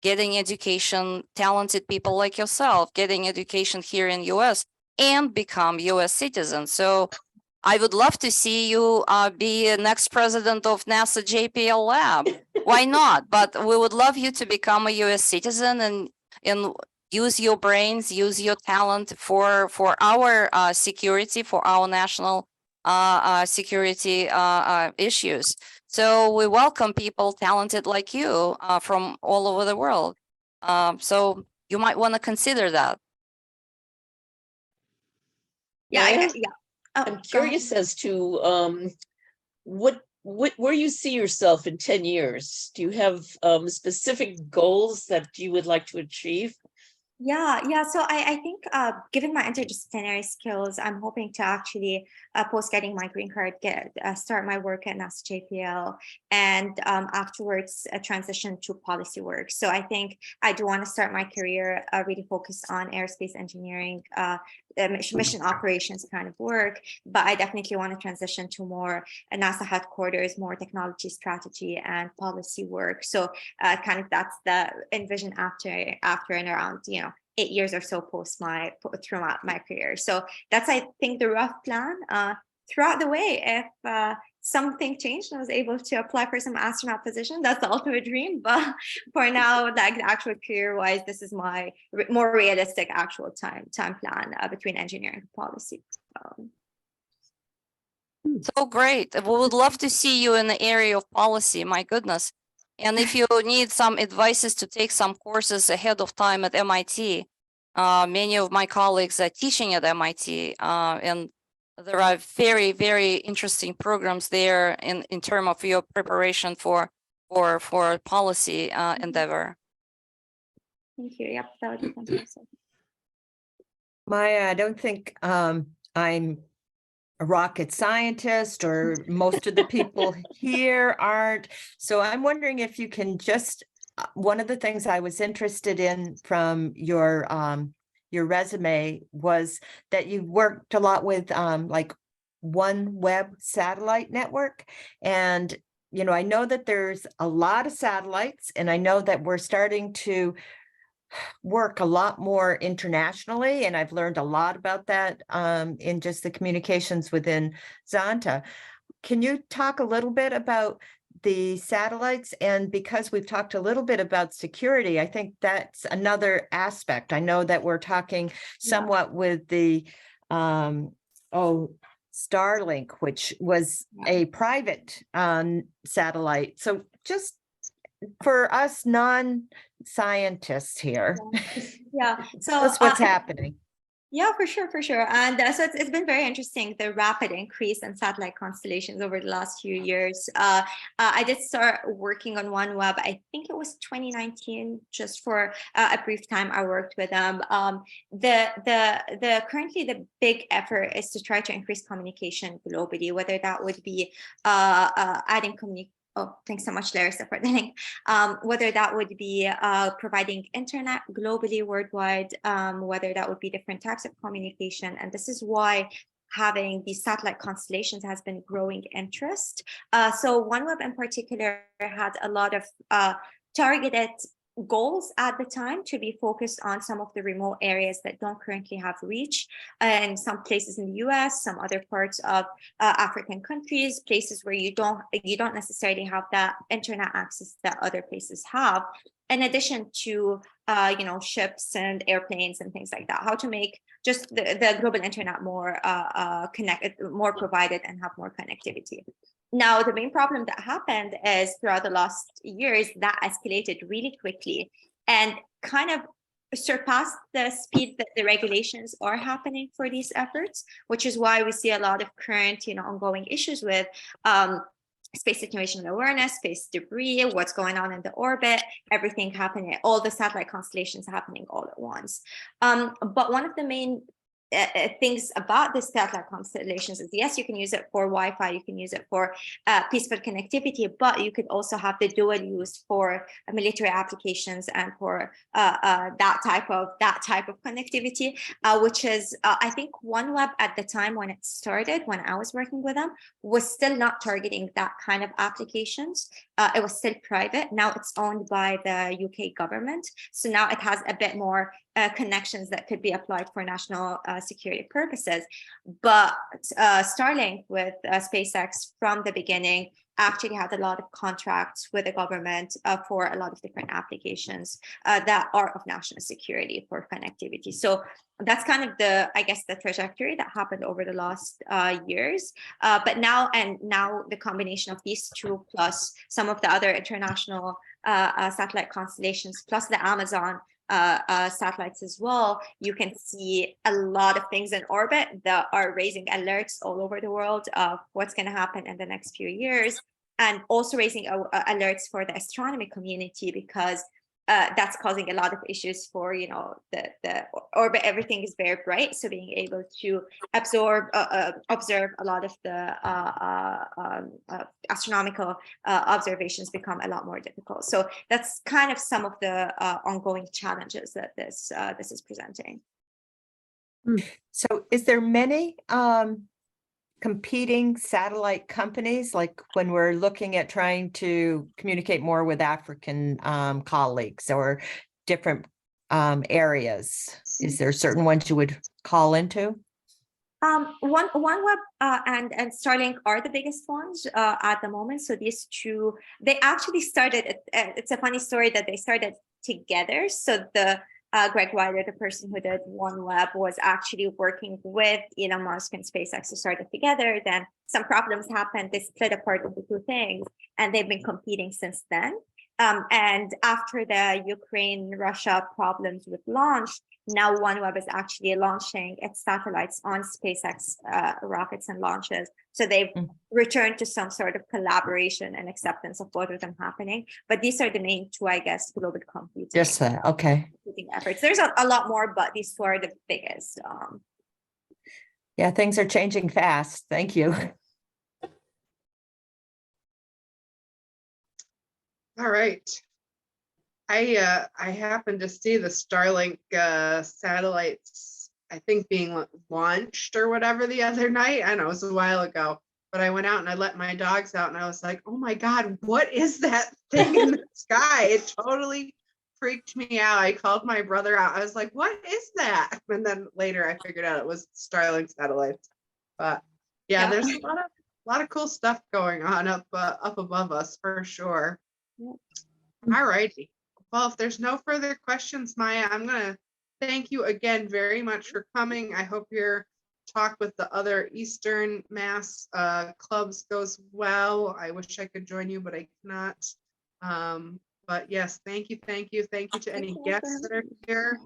getting education, talented people like yourself, getting education here in US and become US citizens. So I would love to see you be the next president of NASA JPL lab. Why not? But we would love you to become a US citizen and use your brains, use your talent for our security, for our national security issues. So we welcome people talented like you from all over the world. So you might want to consider that. Yeah. I'm curious as to where you see yourself in 10 years. Do you have specific goals that you would like to achieve? Yeah. So I think given my interdisciplinary skills, I'm hoping to actually post getting my green card, start my work at NASA JPL, and afterwards transition to policy work. So I think I do want to start my career really focused on aerospace engineering, mission operations kind of work, but I definitely want to transition to more NASA headquarters, more technology strategy and policy work. So kind of that's the envision after and around 8 years or so throughout my career. So that's, I think, the rough plan. Throughout the way, if something changed and I was able to apply for some astronaut position, that's the ultimate dream. But for now, like the actual career-wise, this is my more realistic actual time plan between engineering and policy. So great. We would love to see you in the area of policy. My goodness. And if you need some advices to take some courses ahead of time at MIT, many of my colleagues are teaching at MIT, and there are very, very interesting programs there in terms of your preparation for policy endeavor. Thank you. Yep, that would be fantastic. Maya, I don't think I'm a rocket scientist, or most of the people here aren't. So I'm wondering if you can just, one of the things I was interested in from your resume was that you worked a lot with like OneWeb satellite network. And, I know that there's a lot of satellites, and I know that we're starting to work a lot more internationally, and I've learned a lot about that in just the communications within Zonta. Can you talk a little bit about the satellites? And because we've talked a little bit about security, I think that's another aspect. I know that we're talking somewhat with the Starlink, which was a private satellite. So just for us non-scientists here, so that's what's happening. Yeah, for sure. And so it's been very interesting, the rapid increase in satellite constellations over the last few years. I did start working on OneWeb, I think it was 2019, just for a brief time I worked with them. Currently the big effort is to try to increase communication globally, whether that would be adding communication. Oh, thanks so much, Larissa, for the link. Whether that would be providing internet globally, worldwide, whether that would be different types of communication. And this is why having these satellite constellations has been growing interest. So OneWeb in particular had a lot of targeted goals at the time to be focused on some of the remote areas that don't currently have reach, and some places in the US, some other parts of African countries, places where you don't necessarily have that internet access that other places have, in addition to ships and airplanes and things like that. How to make just the global internet more connected, more provided, and have more connectivity. Now, the main problem that happened is throughout the last years, that escalated really quickly and kind of surpassed the speed that the regulations are happening for these efforts, which is why we see a lot of current, ongoing issues with space situational awareness, space debris, what's going on in the orbit, everything happening, all the satellite constellations happening all at once. But one of the main things about the satellite constellations is, yes, you can use it for Wi-Fi, you can use it for peaceful connectivity, but you could also have the dual use for military applications and for that type of connectivity, which is I think OneWeb at the time when it started, when I was working with them, was still not targeting that kind of applications. It was still private. Now it's owned by the UK government, so now it has a bit more connections that could be applied for national security purposes. But Starlink with SpaceX from the beginning actually had a lot of contracts with the government for a lot of different applications that are of national security for connectivity. So that's kind of the trajectory that happened over the last years. But now the combination of these two plus some of the other international satellite constellations plus the Amazon satellites as well, you can see a lot of things in orbit that are raising alerts all over the world of what's going to happen in the next few years, and also raising alerts for the astronomy community, because that's causing a lot of issues for the orbit. Everything is very bright, so being able to observe a lot of the astronomical observations become a lot more difficult. So that's kind of some of the ongoing challenges that this is presenting. So is there many competing satellite companies, like when we're looking at trying to communicate more with African colleagues or different areas? Is there certain ones you would call into? OneWeb and Starlink are the biggest ones at the moment. So these two, they actually started, it's a funny story that they started together. So the Greg Weiler, the person who did OneWeb, was actually working with Elon Musk and SpaceX to start it together. Then some problems happened. They split apart into two things, and they've been competing since then. And after the Ukraine-Russia problems with launch, now OneWeb is actually launching its satellites on SpaceX rockets and launches. So they've returned to some sort of collaboration and acceptance of both of them happening. But these are the main two, I guess, global competing. Just that, okay. Efforts. There's a lot more, but these two are the biggest. Yeah, things are changing fast. Thank you. All right. I happened to see the Starlink satellites, I think, being launched or whatever the other night. I don't know, it was a while ago, but I went out and I let my dogs out and I was like, oh my God, what is that thing in the sky? It totally freaked me out. I called my brother out. I was like, what is that? And then later I figured out it was Starlink satellites. But yeah, there's a lot of cool stuff going on up above us for sure. All righty. Well, if there's no further questions, Maya, I'm going to thank you again very much for coming. I hope your talk with the other Eastern Mass clubs goes well. I wish I could join you, but I cannot. But yes, thank you to any guests that are here.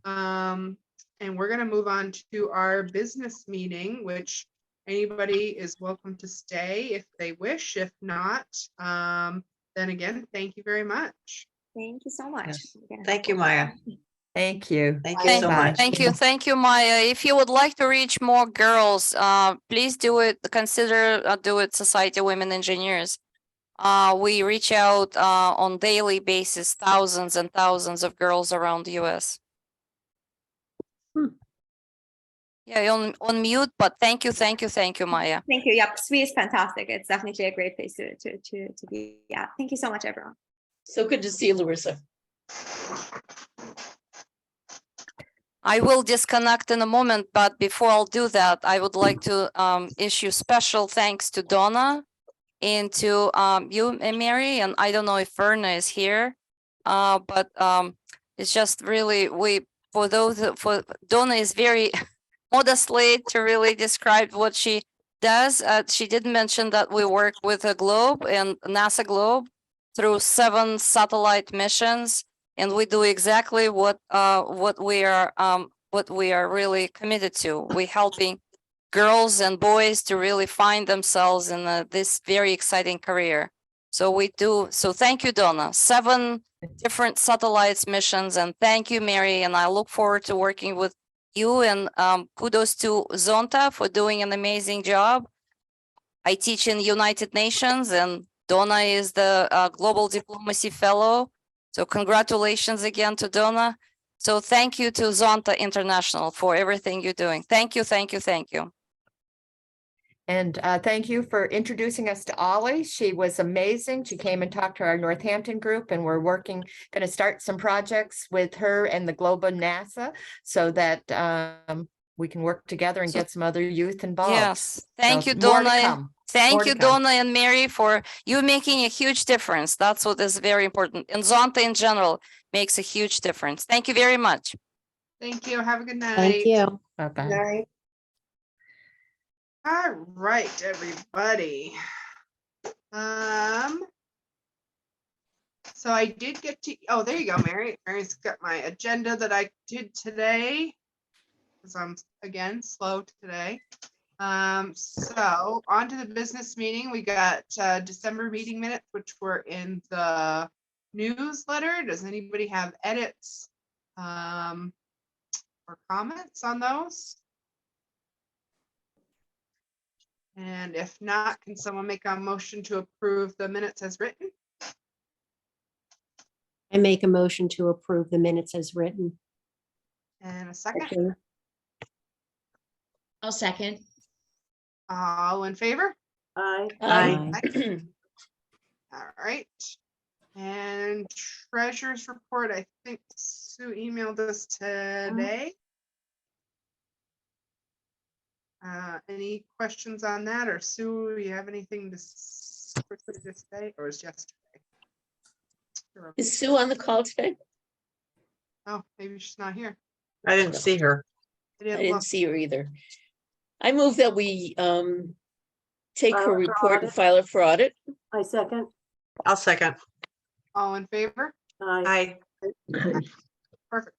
And we're going to move on to our business meeting, which anybody is welcome to stay if they wish. If not, then again, thank you very much. Thank you so much. Yes. Thank you, Maya. Thank you. Thank you so much. Thank you, Maya. If you would like to reach more girls, please do it. Consider do it, Society of Women Engineers. We reach out on daily basis, thousands and thousands of girls around the US. Yeah, on mute, but thank you, Maya. Thank you. Yep, SWE is fantastic. It's definitely a great place to be. Yeah, thank you so much, everyone. So good to see you, Larissa. I will disconnect in a moment, but before I'll do that, I would like to issue special thanks to Donna and to you, Mary, and I don't know if Verna is here, but it's just really for Donna is very modestly to really describe what she does. She did mention that we work with a globe and NASA globe through 7 satellite missions. And we do exactly what we are really committed to. We're helping girls and boys to really find themselves in this very exciting career. So we do. So thank you, Donna. 7 different satellites missions, and thank you, Mary. And I look forward to working with you. And kudos to Zonta for doing an amazing job. I teach in United Nations, and Donna is the Global Diplomacy Fellow. So congratulations again to Donna. So thank you to Zonta International for everything you're doing. Thank you, thank you, thank you. And thank you for introducing us to Ollie. She was amazing. She came and talked to our Northampton group, and we're going to start some projects with her and the Global NASA so that we can work together and get some other youth involved. Yes, thank you, more to Donna. come. Thank More you, to come. Donna and Mary, for you making a huge difference. That's what is very important. And Zonta in general makes a huge difference. Thank you very much. Thank you. Have a good night. Thank you. Bye-bye. All right, everybody. So I did get to, oh, there you go, Mary. Mary's got my agenda that I did today, because I'm, again, slow today. So on to the business meeting. We got December meeting minutes, which were in the newsletter. Does anybody have edits or comments on those? And if not, can someone make a motion to approve the minutes as written? I make a motion to approve the minutes as written. And a second? I'll second. All in favor? Aye. Aye. All right. And treasurer's report, I think Sue emailed us today. Any questions on that, or Sue, you have anything to say, or is yesterday? Is Sue on the call today? Oh, maybe she's not here. I didn't see her. I I didn't didn't look. see her either. I move that we take File her it for report and audit. file it for audit. I second. I'll second. All in favor? Aye. Perfect.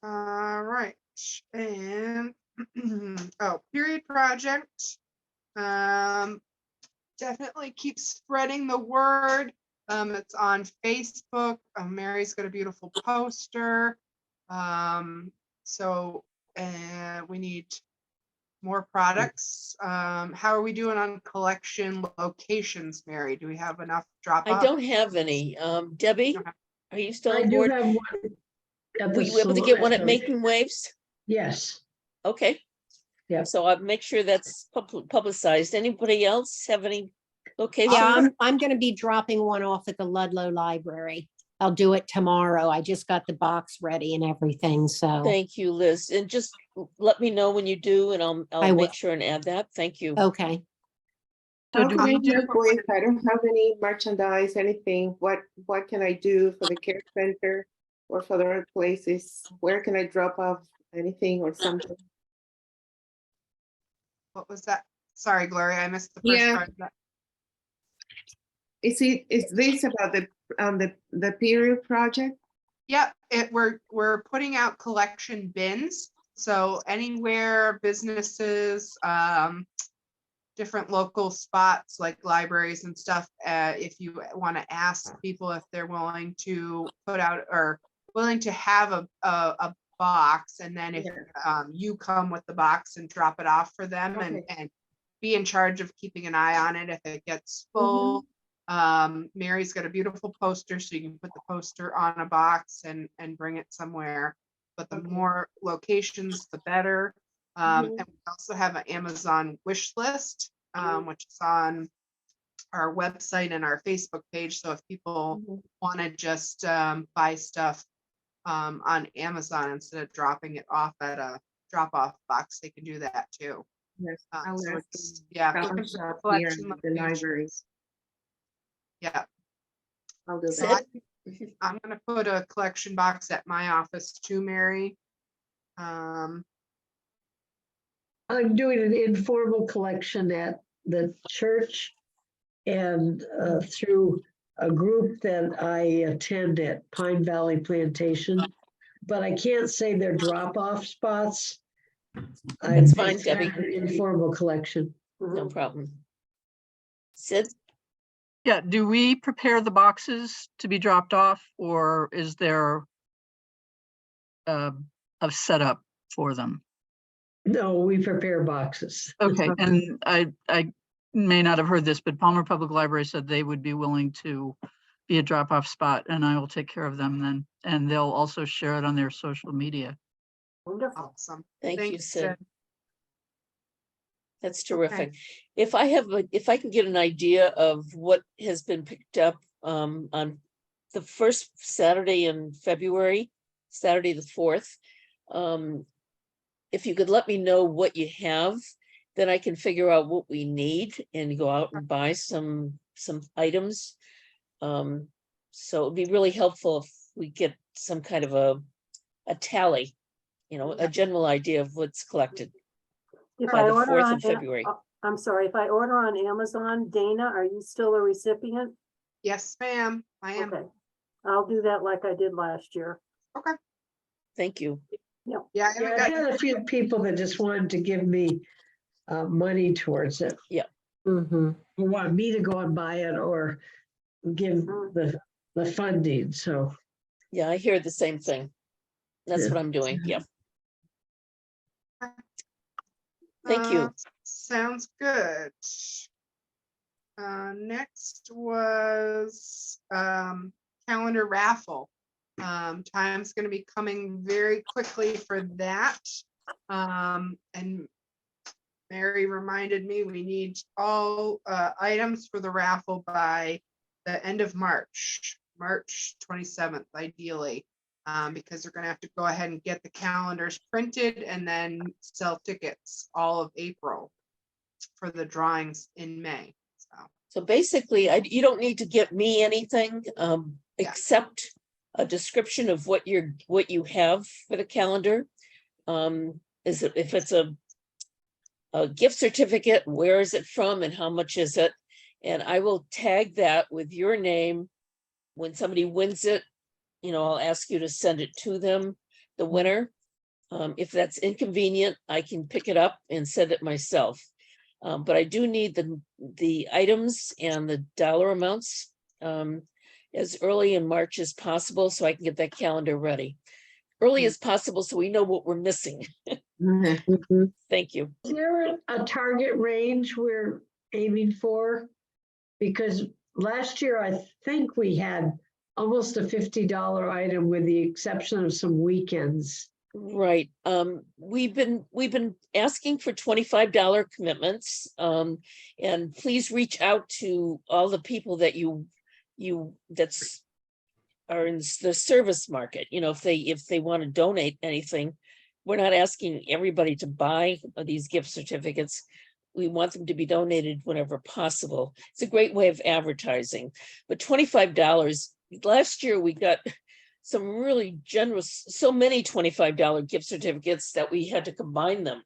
All right, and oh, period project. Definitely keep spreading the word. It's on Facebook. Mary's got a beautiful poster. So we need more products. How are we doing on collection locations, Mary? Do we have enough drop I off? don't have any. Debbie, are you still I on do board? have one. At Were the you able to get one at salon. Making Waves? Yes. Okay. Yeah. So I'll make sure that's publicized. Anybody else have any locations? Yeah, I'm going to be dropping one off at the Ludlow Library. I'll do it tomorrow. I just got the box ready and everything, so. Thank you, Liz. And just let me know when you do, and I'll I will. make sure and add that. Thank you. Okay. So How do can we I do have for going, I don't have any merchandise, anything. What can I do for the care center or for the other places? Where can I drop off anything or something? What was that? Sorry, Gloria, I missed the first Yeah. part of that. Is this about the period project? Yep, we're putting out collection bins. So anywhere businesses, different local spots like libraries and stuff, if you want to ask people if they're willing to put out or willing to have a box, and then if you come with the box and drop it off for them, Okay. and be in charge of keeping an eye on it if it gets full. Mary's got a beautiful poster, so you can put the poster on a box and bring it somewhere. but the Okay. more locations, the better. Mhm. And we also have an Amazon wish list, which is on our website and our Facebook page. So if people Mhm. want to just buy stuff on Amazon instead of dropping it off at a drop-off box, they can do that too. Yes, I'll So ask it's, them. yeah, Stop looking and for shop here collection at the library. locations. Yeah, I'll do so that. I'm gonna put a collection box at my office too, Mary. I'm doing an informal collection at the church and through a group that I attend at Pine Valley Plantation. But I can't say they're drop-off spots. That's I fine, just have Debbie. an informal collection. No problem. Sid? Yeah, do we prepare the boxes to be dropped off, or is there a setup for them? No, we prepare boxes. Okay, and I may not have heard this, but Palmer Public Library said they would be willing to be a drop-off spot, and I will take care of them then. And they'll also share it on their social media. Wonderful. Awesome. Thank you, Thanks, Sid. Sid. That's terrific. If I can get an idea of what has been picked up on the first Saturday in February, Saturday the 4th, if you could let me know what you have, then I can figure out what we need and go out and buy some items. So it'd be really helpful if we get some kind of a tally, a general idea of what's collected. If by I the order 4th on, of February. I'm sorry, if I order on Amazon, Dana, are you still a recipient? Yes, ma'am, I am. Okay, I'll do that like I did last year. Okay. Thank you. Yeah, I Yeah, haven't I've got- had a few people that just wanted to give me money towards it. Yeah. Who want me to go and buy it or give the funding, so. Yeah, I hear the same thing. That's Yeah. what I'm doing. Yeah. Thank you. Sounds good. Next was calendar raffle. Time's going to be coming very quickly for that. And Mary reminded me we need all items for the raffle by the end of March 27th, ideally. Because they're going to have to go ahead and get the calendars printed and then sell tickets all of April for the drawings in May. So basically, you don't need to get me anything Yeah. except a description of what you have for the calendar. If it's a gift certificate, where is it from and how much is it? And I will tag that with your name. When somebody wins it, I'll ask you to send it to them, the winner. If that's inconvenient, I can pick it up and send it myself. But I do need the items and the dollar amounts as early in March as possible so I can get that calendar ready. Early as possible so we know what we're missing. Thank you. Is there a target range we're aiming for? Because last year, I think we had almost a $50 item with the exception of some weekends. Right. We've been asking for $25 commitments. And please reach out to all the people that are in the service market. If they want to donate anything, we're not asking everybody to buy these gift certificates. We want them to be donated whenever possible. It's a great way of advertising, but $25, last year we got some really generous, so many $25 gift certificates that we had to combine them.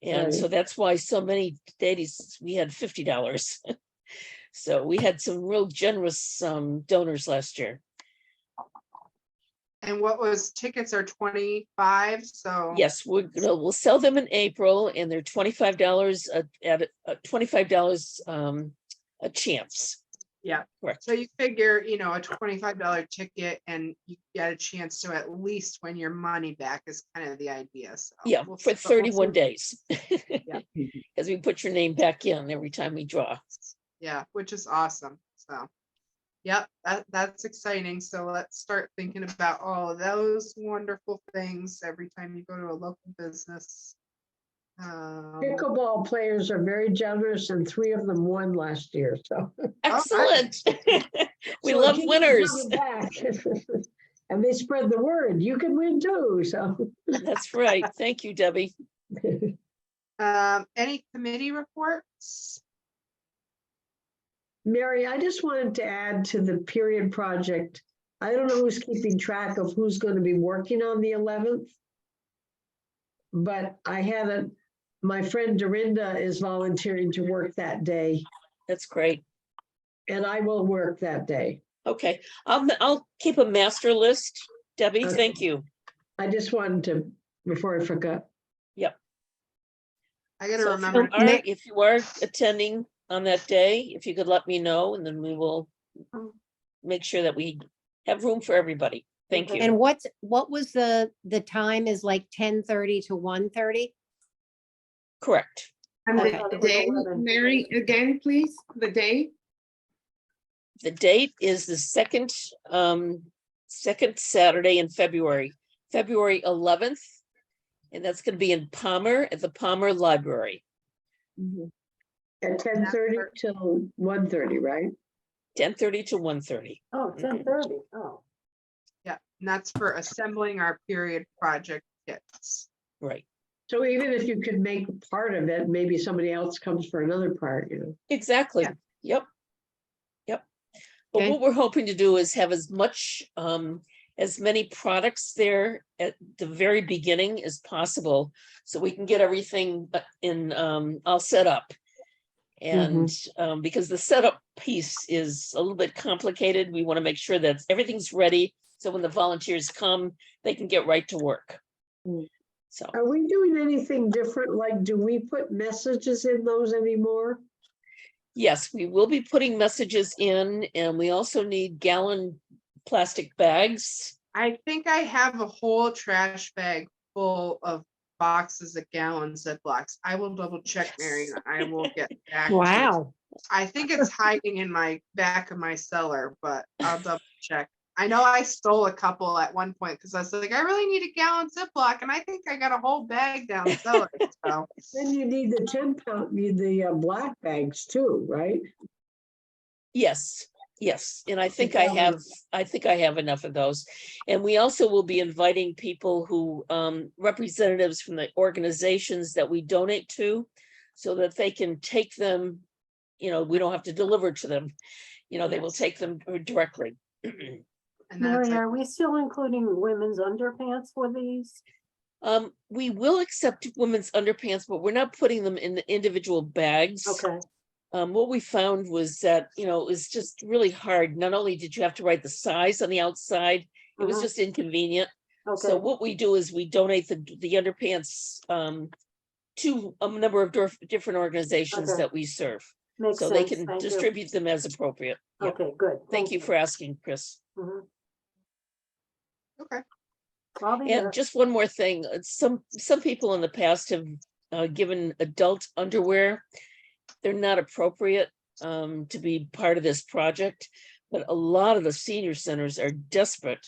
And so that's why so many ladies, we had $50. So we had some real generous donors last year. And what was tickets are 25, so. Yes, we'll sell them in April and they're $25 at $25 a chance. Yeah, Correct. so you figure, a $25 ticket and you get a chance to at least win your money back is kind of the idea. So Yeah, we'll for see- but we'll 31 see. days. Yeah. As we put your name back in every time we draw. Yeah, which is awesome. So, Yep, that's exciting. So let's start thinking about all of those wonderful things every time you go to a local business. Pickleball players are very generous and 3 of them won last year, so. Excellent. We So love keep winners. coming back. And they spread the word, you can win too, so. That's right. Thank you, Debbie. Any committee reports? Mary, I just wanted to add to the period project. I don't know who's keeping track of who's going to be working on the 11th. But I haven't, my friend Dorinda is volunteering to work that day, That's great. and I will work that day. Okay, I'll keep a master list. Debbie, Okay. thank you. I just wanted to, before I forgot. I gotta So remember. if you are attending on that day, if you could let me know, and then we will make sure that we have room for everybody. Thank you. And what was the time is like 10:30 to 1:30? Correct. And Okay. the day, Mary, again, please, the day? The date is the second Saturday in February, February 11th. And that's going to be in Palmer at the Palmer Library, At 10:30 till 1:30, right? 10:30 to 1:30. Oh, 10:30. Oh, Yeah, and that's for assembling our period project kits. Right. So even if you could make part of it, maybe somebody else comes for another part, you know? Exactly. Yeah. Yep. But Okay. what we're hoping to do is have as much, as many products there at the very beginning as possible, so we can get everything in, all set up. And because the setup piece is a little bit complicated, we want to make sure that everything's ready, so when the volunteers come, they can get right to work. So, Are we doing anything different? Like, do we put messages in those anymore? yes, we will be putting messages in, and we also need gallon plastic bags. I think I have a whole trash bag full of boxes of gallons of blocks. I will double check, Mary, and I will get back. to you. Wow. I think it's hiding in my back of my cellar, but I'll double check. I know I stole a couple at one point because I was like, I really need a gallon Ziploc, and I think I got a whole bag down cellar. So Then you need the 10-pound, need the black bags too, right? Yes, and I think I have enough of those. And we also will be inviting people who, representatives from the organizations that we donate to, so that they can take them, we don't have to deliver to them. They will take them directly. and that's Mary, it. are we still including women's underpants for these? We will accept women's underpants, but we're not putting them in the individual bags. Okay, What we found was that, it was just really hard. Not only did you have to write the size on the outside, it was Mhm. just inconvenient. okay. So what we do is we donate the underpants to a number of different organizations Okay. that we serve. Makes So sense. they can Thank you. distribute them as appropriate. Yeah. Okay, good. Thank you for asking, Chris. Mhm. Okay. I'll be there. And just one more thing, some people in the past have given adult underwear. They're not appropriate to be part of this project, but a lot of the senior centers are desperate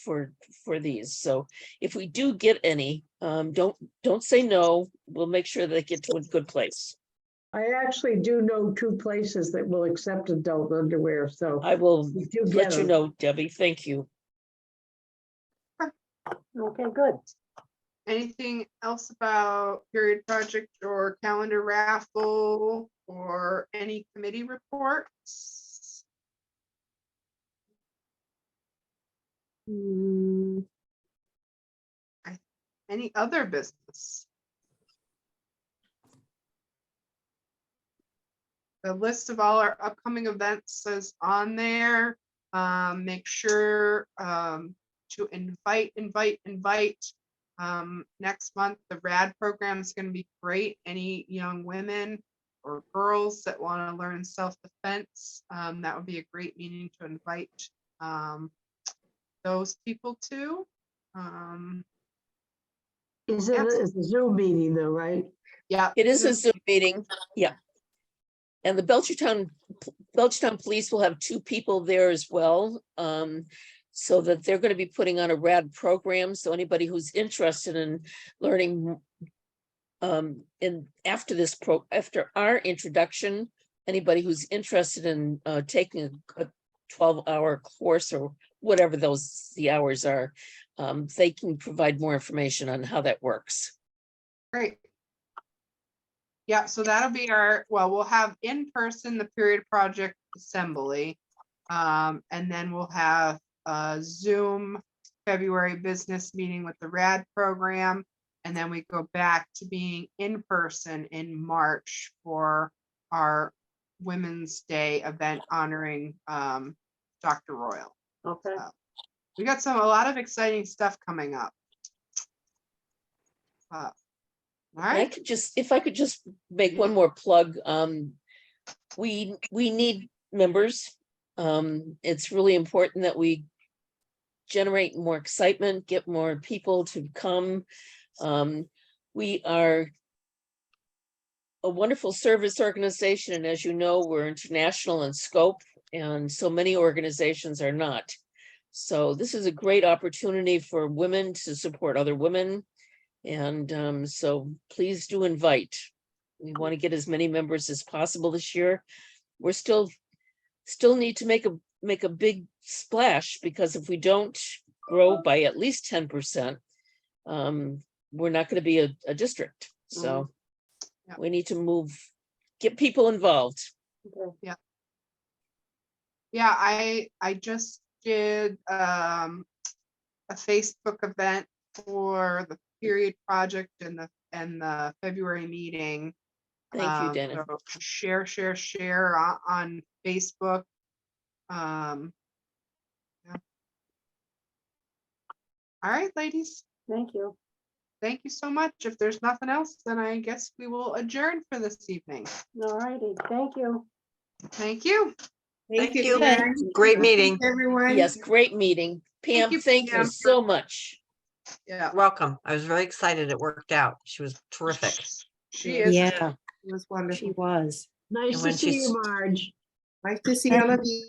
for these. So if we do get any, don't say no. We'll make sure they get to a good place. I actually do know 2 places that will accept adult underwear, so. I will we do get let you them. know, Debbie. Thank you. Okay, good. Anything else about period project or calendar raffle or any committee reports? Any other business? The list of all our upcoming events is on there. Make sure to invite. Next month, the RAD program is going to be great. Any young women or girls that want to learn self-defense, that would be a great meeting to invite those people to. It's a Zoom meeting though, right? Yeah. It is a Zoom meeting. Yeah. And the Belchertown Police will have 2 people there as well. So that they're going to be putting on a rad program. So anybody who's interested in learning after our introduction, anybody who's interested in taking a 12-hour course or whatever the hours are, they can provide more information on how that works. Great. Yeah, so that'll be we'll have in person the period project assembly. And then we'll have a Zoom February business meeting with the RAD program. And then we go back to being in person in March for our Women's Day event honoring Dr. Royal. Okay. We got a lot of exciting stuff coming up. All right. If I could just make one more plug, we need members. It's really important that we generate more excitement, get more people to come. We are a wonderful service organization, and as you know, we're international in scope, and so many organizations are not. So this is a great opportunity for women to support other women. And so please do invite. We want to get as many members as possible this year. We're still need to make a big splash, because if we don't grow by at least 10%, we're not going to be a district. So we need to get people involved. Yeah. Yeah, I just did a Facebook event for the period project and the February meeting. Thank you, Dana. So share on Facebook. Yeah. All right, ladies. Thank you. Thank you so much. If there's nothing else, then I guess we will adjourn for this evening. All righty. Thank you. Thank you. Thank you. Karen. Great meeting. Everyone. Yes, great meeting. Pam, thank you Pam. so much. Yeah, Welcome. I was very excited it worked out. She was terrific. she is. Yeah, It was she wonderful. was. Nice And to when see she's- you, Marge. Nice to see all of you.